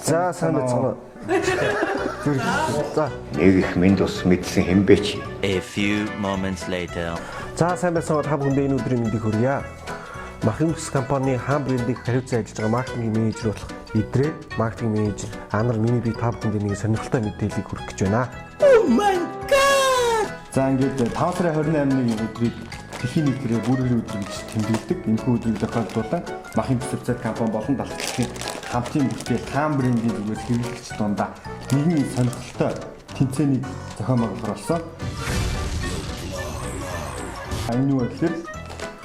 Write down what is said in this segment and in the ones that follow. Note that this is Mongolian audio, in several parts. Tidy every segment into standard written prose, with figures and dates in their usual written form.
За сайн байна. За Нэг их минь тус мэдсэн хэмбэ чи. A few moments later. за сайн байсан та бүхэндээ энэ өдрийн мэндийг хүргье. Махимс компани хаан брендийг хариуцсан ажиллаж байгаа маркетинг менежер болох Идрээ маркетинг менежер Анар миний би та бүхэндээ нэг сонирхолтой мэдээллийг хүргэх гэж байна. Oh my god. За ингээд 5 сарын 28-ны өдрийг дэлхийн нийтлэлээр бүрэн өдөр гэж тэмдэглэдэг. Энэхүү өдрийг тохиолдуулан Махимс компани болон далхлын хамтын бүтээл хаан брендийн зүгээр хэрэглэгч дундаа нэгэн сонирхолтой тэмцээнийг зохион байгуулах болсон. Энэ юу вэ гэхээр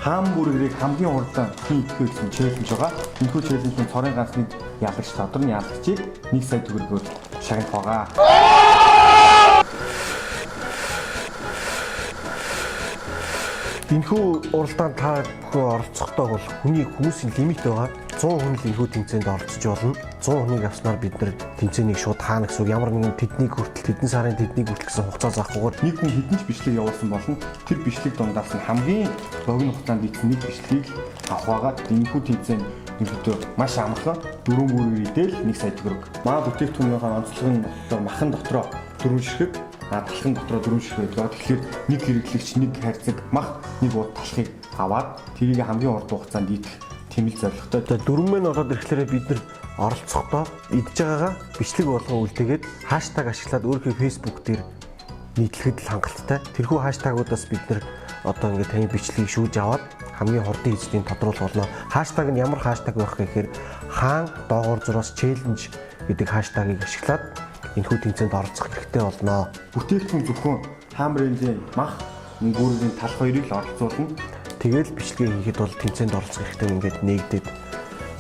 хаан бүргэрийг хамгийн хурдан хийн идэхгүй гэсэн челленж байгаа. Энэхүү челленжийн цорын ганц нэг ялагч тодорны ялагчийг 1 сая төгрөгөөр шагнах байгаа. Энэхүү уралдаанд та бүхэн оролцохдоо бол хүмүүсийн лимит байгаа. 100 хүн л энэхүү тэмцээнд оролцож болно. 100 хүнийг авснаар бид нэр тэмцээнийг шууд хаана гэсэн үг ямар нэгэн тэдний сарын тэдний хүртэл гэсэн хугацаа заахгүйгээр Нэг хүн хэдэн ч бичлэг явуулсан болон тэр бичлэг дундаас нь хамгийн богино хугацаанд ийдсэн нэг бичлэгийг авах байгаа. Энэхүү тэмцээнд ерөнхийдөө маш амархан 4 бүрээр идэл 1 сая төгрөг. Маа бүтээгдэхүүнийхээ онцлогын болохоор махан дотроо 4 ширхэг, талхын дотроо 4 ширхэг байдаг. Тэгэхээр нэг хэрэглэгч нэг хайрцаг мах нэг удаа талхыг аваад тэрийг хамгийн урт хугацаанд идэх тэмэл зорилготой. За дөрвөн ороод ирэхлээр бид нар оролцохдоо идж байгаагаа бичлэг болгон үлдээгээд хаштаг ашиглаад өөрийнхөө фэйсбુક дээр нийтлэхэд л хангалттай. Тэрхүү хаштагуудаас бид нар одоо ингээд таны бичлэгийг шүүж аваад хамгийн хурдан эзэдийн тодруулах болно. Хаштаг нь ямар хаштаг байх гэхээр хаан доогоор зураас челленж гэдэг хаштагийг ашиглаад энэхүү тэмцээнд оролцох хэрэгтэй болно. Бүтээгдэхүүн зөвхөн хаан брендийн мах бүрийн талх хоёрыг л оролцуулна. Тэгэл бичлэгээ хийхэд бол тэмцээнд оролцох хэрэгтэй ингээд нэгдээд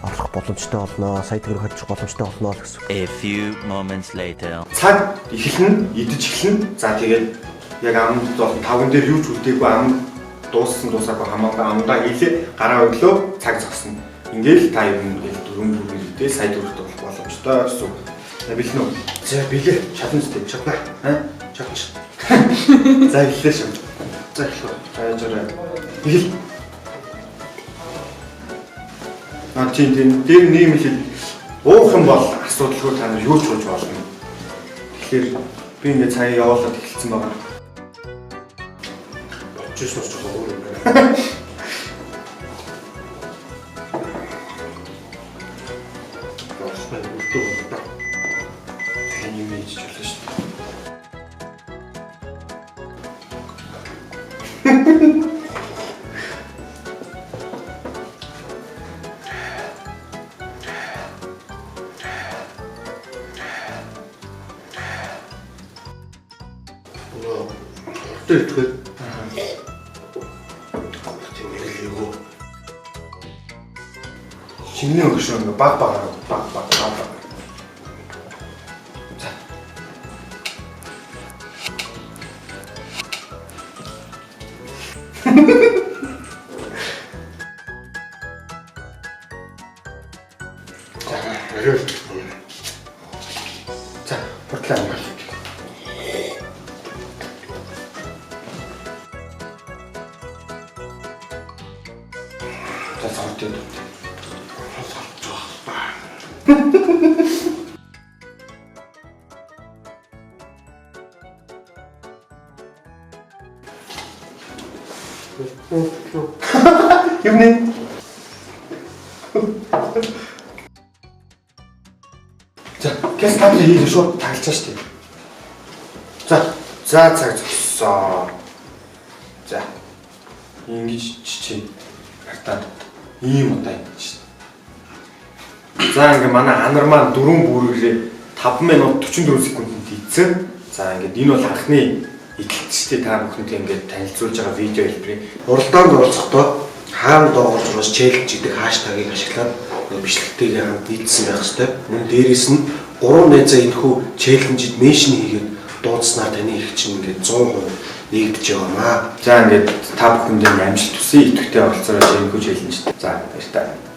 орлох боломжтой болно. Сая төгрөг хоцрох боломжтой болно л гэсэн. A few moments later. Цаг эхэлнэ, идэж эхэлнэ. За тэгээд яг амд бол таван дээр юу ч үлдээгүй ам дууссан дуусаагүй хамаагүй амдаа хийлээ. Гараа өглөө цаг зогсно. Ингээл та юм ингээл дөрөв бүрийдээ сая төгрөгт болох боломжтой гэсэн үг. За бэлэн үү? За билээ. Чадна зү чадна. Чадна. За эхлэе шүү. За эхлэе. Хайжаарай. Эхэл. Тийм дээр нэм хэл уух юм бол асуудалгүй та нар юу ч болж болно. Тэгэхээр би ингээд цаа явуулаад эхэлсэн байгаа. Болчихсон ч өөр юм байна. Болчихсон үлдээ болоо. Таны юм хийж чөлөө шүү дээ. Тэгвэл чиний өгшөө ингээ баг. За. За, портлаа юм. За цаавт. Юм нэ. За, гэс тав хийх шууд таглаж штеп. За, цаг зогссоо. За. Ингэж чичээ. Артаа ийм удаа юм чинь. За ингээ манай анар маань 4 бүргэрээ 5 минут 44 секундэд ийдсэн. За ингээд энэ бол анхны идэлцтэй та бүхэнтэй ингээд танилцуулж байгаа видео хэлбэрийн уралдаанд оролцохдоо хаан доогоор зургаас челленж гэдэг хаштагийг ашиглаад бичлэгтэйгээ хамт нийцсэн байх ёстой. Мөн дээрээс нь 3 найзаа энэхүү челленжид меншн хийгээд дуудснаар таны их чинь ингээд 100% нэгдэж яваамаа. за ингээд та бүхэндээ амжилт хүсье. Идэвхтэй оролцоорой энэхүү челленжид. За баярлалаа.